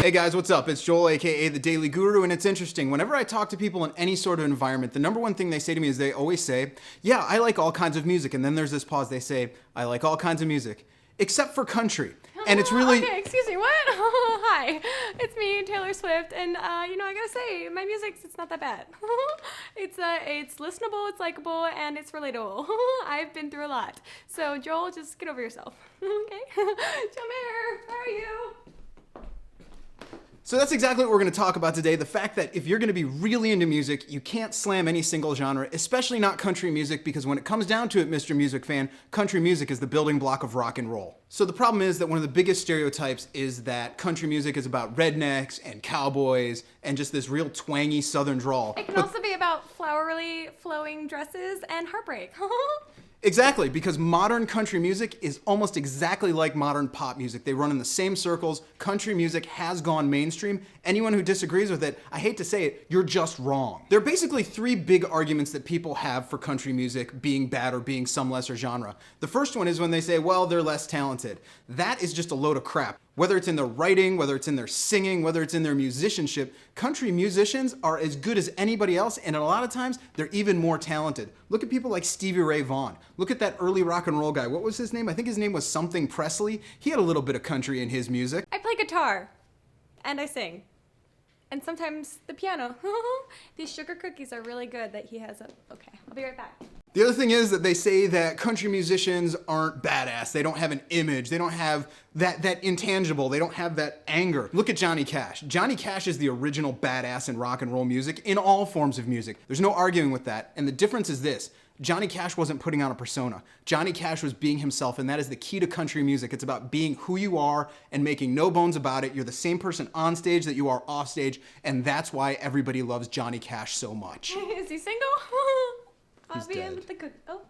Hey guys, what's up? It's Joel, aka The Daily Guru, and it's interesting. Whenever I talk to people in any sort of environment, the number one thing they say to me is they always say, yeah, I like all kinds of music. And then there's this pause, they say, I like all kinds of music, except for country. And it's really... Okay, excuse me, what? Hi, it's me, Taylor Swift, and I gotta say, my it's not that bad. It's listenable, it's likable, and it's relatable. I've been through a lot. So Joel, just get over yourself, okay? Jamir, where are you? So that's exactly what we're going to talk about today. The fact that if you're going to be really into music, you can't slam any single genre, especially not country music, because when it comes down to it, Mr. Music Fan, country music is the building block of rock and roll. So the problem is that one of the biggest stereotypes is that country music is about rednecks and cowboys and just this real twangy southern drawl. It can also be about flowery flowing dresses and heartbreak. Exactly, because modern country music is almost exactly like modern pop music. They run in the same circles. Country music has gone mainstream. Anyone who disagrees with it, I hate to say it, you're just wrong. There are basically three big arguments that people have for country music being bad or being some lesser genre. The first one is when they say, well, they're less talented. That is just a load of crap. Whether it's in their writing, whether it's in their singing, whether it's in their musicianship, country musicians are as good as anybody else, and a lot of times, they're even more talented. Look at people like Stevie Ray Vaughan. Look at that early rock and roll guy. What was his name? I think his name was something Presley. He had a little bit of country in his music. I play guitar, and I sing, and sometimes the piano. These sugar cookies are really good that he has. Okay, I'll be right back. The other thing is that they say that country musicians aren't badass. They don't have an image. They don't have that intangible. They don't have that anger. Look at Johnny Cash. Johnny Cash is the original badass in rock and roll music, in all forms of music. There's no arguing with that. And the difference is this. Johnny Cash wasn't putting on a persona. Johnny Cash was being himself, and that is the key to country music. It's about being who you are and making no bones about it. You're the same person on stage that you are off stage, and that's why everybody loves Johnny Cash so much. Is he single? He's dead. Oh.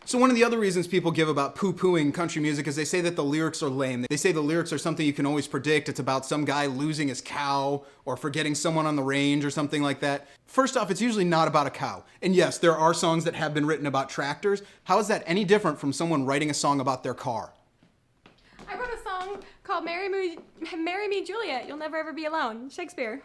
So one of the other reasons people give about poo-pooing country music is they say that the lyrics are lame. They say the lyrics are something you can always predict. It's about some guy losing his cow or forgetting someone on the range or something like that. First off, it's usually not about a cow. And yes, there are songs that have been written about tractors. How is that any different from someone writing a song about their car? I wrote a song called Marry Me Juliet, You'll Never Ever Be Alone, Shakespeare.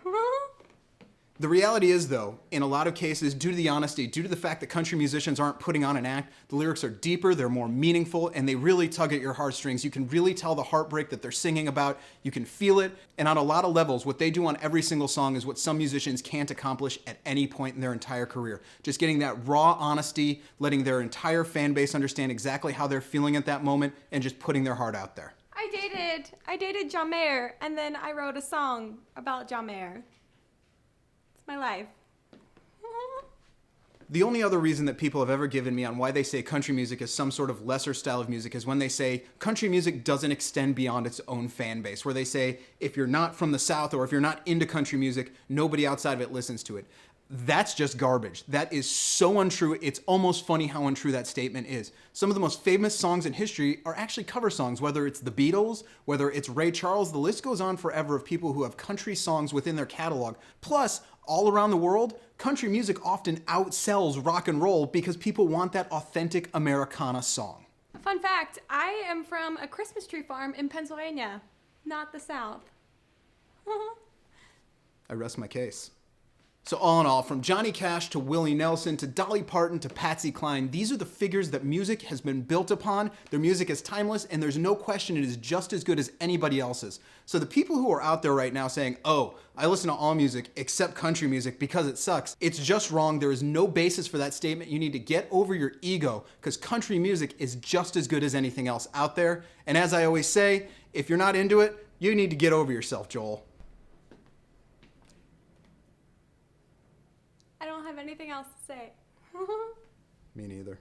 The reality is, though, in a lot of cases, due to the honesty, due to the fact that country musicians aren't putting on an act, the lyrics are deeper, they're more meaningful, and they really tug at your heartstrings. You can really tell the heartbreak that they're singing about. You can feel it. And on a lot of levels, what they do on every single song is what some musicians can't accomplish at any point in their entire career. Just getting that raw honesty, letting their entire fan base understand exactly how they're feeling at that moment, and just putting their heart out there. I dated John Mayer, and then I wrote a song about John Mayer. My life. The only other reason that people have ever given me on why they say country music is some sort of lesser style of music is when they say country music doesn't extend beyond its own fan base, where they say if you're not from the South or if you're not into country music, nobody outside of it listens to it. That's just garbage. That is so untrue. It's almost funny how untrue that statement is. Some of the most famous songs in history are actually cover songs, whether it's the Beatles, whether it's Ray Charles, the list goes on forever of people who have country songs within their catalog. Plus, all around the world, country music often outsells rock and roll because people want that authentic Americana song. Fun fact, I am from a Christmas tree farm in Pennsylvania, not the South. I rest my case. So all in all, from Johnny Cash to Willie Nelson to Dolly Parton to Patsy Cline, these are the figures that music has been built upon. Their music is timeless, and there's no question it is just as good as anybody else's. So the people who are out there right now saying, oh, I listen to all music except country music because it sucks, it's just wrong. There is no basis for that statement. You need to get over your ego because country music is just as good as anything else out there. And as I always say, if you're not into it, you need to get over yourself, Joel. I don't have anything else to say. Me neither.